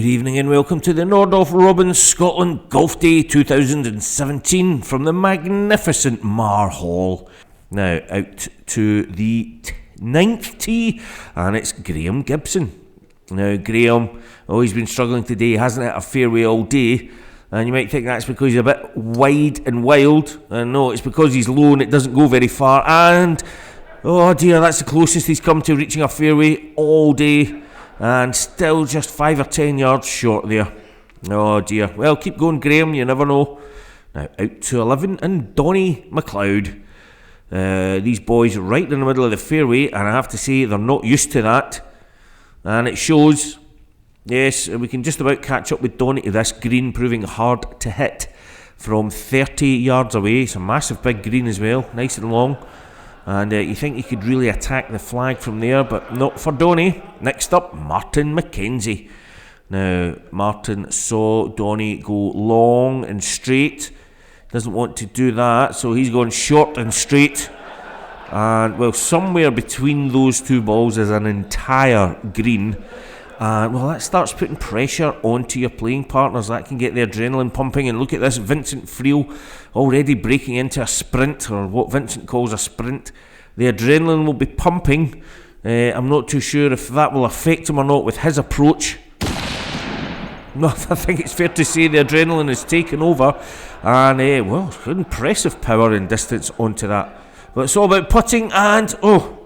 evening and welcome to the Nordoff Robbins Scotland Golf Day 2017 from the magnificent Mar Hall. Now out to the 9th tee, and it's Graham Gibson. Now Graham, he's been struggling today, he hasn't hit a fairway all day, and you might think that's because he's a bit wide and wild, and no, it's because he's low and it doesn't go very far, and oh dear, that's the closest he's come to reaching a fairway all day. And still just 5 or 10 yards short there. Oh dear. Well, keep going, Graham, you never know. Now out to 11 and Donny McLeod. These boys right in the middle of the fairway, and I have to say they're not used to that. And it shows. Yes, we can just about catch up with Donny to this green, proving hard to hit from 30 yards away. It's a massive big green as well, nice and long. And you think he could really attack the flag from there, but not for Donny. Next up, Martin McKenzie. Now, Martin saw Donny go long and straight. Doesn't want to do that, so he's going short and straight. And, well, somewhere between those two balls is an entire green. And, well, that starts putting pressure onto your playing partners. That can get the adrenaline pumping. And look at this, Vincent Friel already breaking into a sprint, or what Vincent calls a sprint. The adrenaline will be pumping. I'm not too sure if that will affect him or not with his approach. No, I think it's fair to say the adrenaline is taken over. And, well, impressive power and distance onto that. But it's all about putting and, well,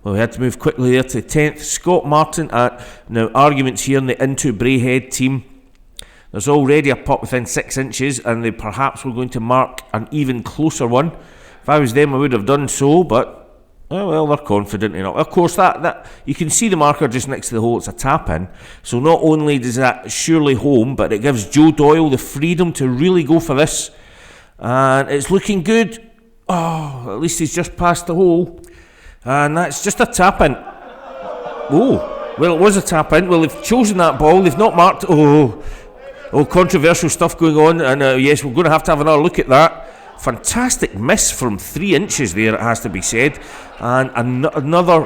we had to move quickly there to 10th. Scott Martin now arguments here in the Into Braehead team. There's already a putt within 6 inches, and they perhaps were going to mark an even closer one. If I was them, I would have done so, but well, they're confident enough. Of course, that you can see the marker just next to the hole. It's a tap in, so not only does that surely home, but it gives Joe Doyle the freedom to really go for this, and it's looking good. At least he's just past the hole. And that's just a tap in. Oh, well, it was a tap in. Well, they've chosen that ball. They've not marked. Controversial stuff going on. And yes, we're going to have another look at that. Fantastic miss from 3 inches there, it has to be said. And another.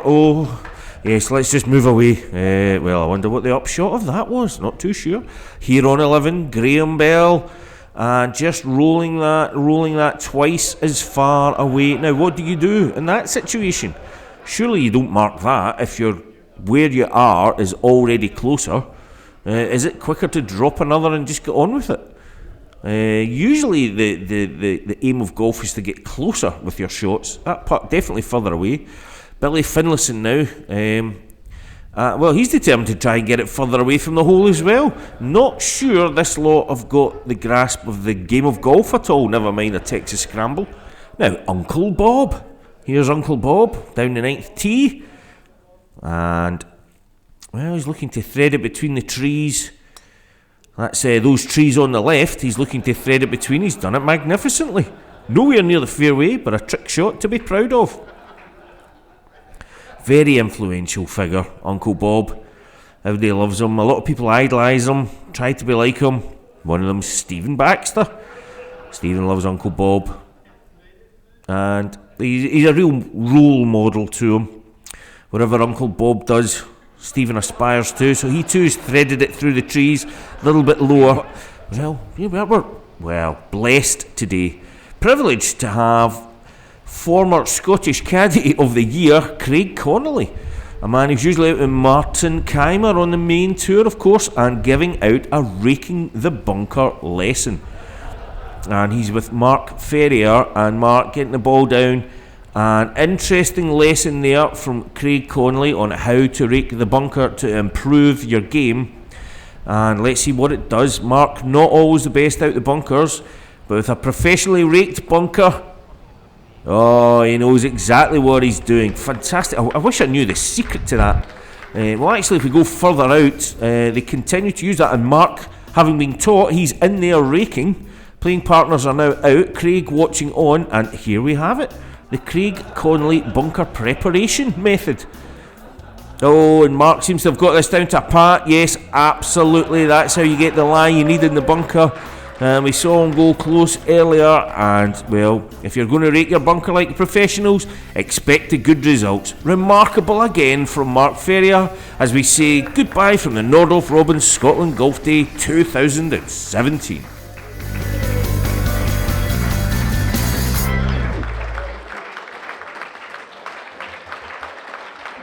Yes, let's just move away. Well, I wonder what the upshot of that was. Not too sure. Here on 11, Graham Bell. And just rolling that twice as far away. Now, what do you do in that situation? Surely you don't mark that if you're where you are is already closer. Is it quicker to drop another and just get on with it? Usually the aim of golf is to get closer with your shots. That putt definitely further away. Billy Finlayson now. Well, he's determined to try and get it further away from the hole as well. Not sure this lot have got the grasp of the game of golf at all, never mind a Texas scramble. Now, Uncle Bob. Here's Uncle Bob down the 9th tee. And, well, he's looking to thread it between the trees. That's those trees on the left. He's looking to thread it between. He's done it magnificently. Nowhere near the fairway, but a trick shot to be proud of. Very influential figure, Uncle Bob. Everybody loves him. A lot of people idolise him, try to be like him. One of them's Stephen Baxter. Stephen loves Uncle Bob. And he's a real role model to him. Whatever Uncle Bob does, Stephen aspires to. So he too has threaded it through the trees, a little bit lower. Well, we're blessed today. Privileged to have former Scottish Caddy of the Year, Craig Connolly. A man who's usually out with Martin Keimer on the main tour, of course, and giving out a raking the bunker lesson. And he's with Mark Ferrier, and Mark getting the ball down. An interesting lesson there from Craig Connolly on how to rake the bunker to improve your game. And let's see what it does. Mark, not always the best out the bunkers, but with a professionally raked bunker, he knows exactly what he's doing. Fantastic. I wish I knew the secret to that. Well, actually, if we go further out, they continue to use that. And Mark, having been taught, he's in there raking. Playing partners are now out. Craig watching on. And here we have it. The Craig Connolly bunker preparation method. And Mark seems to have got this down to a pat. Yes, absolutely. That's how you get the lie you need in the bunker. We saw him go close earlier, and well, if you're going to rate your bunker like the professionals, expect the good results. Remarkable again from Mark Ferrier as we say goodbye from the Nordoff Robbins Scotland Golf Day 2017.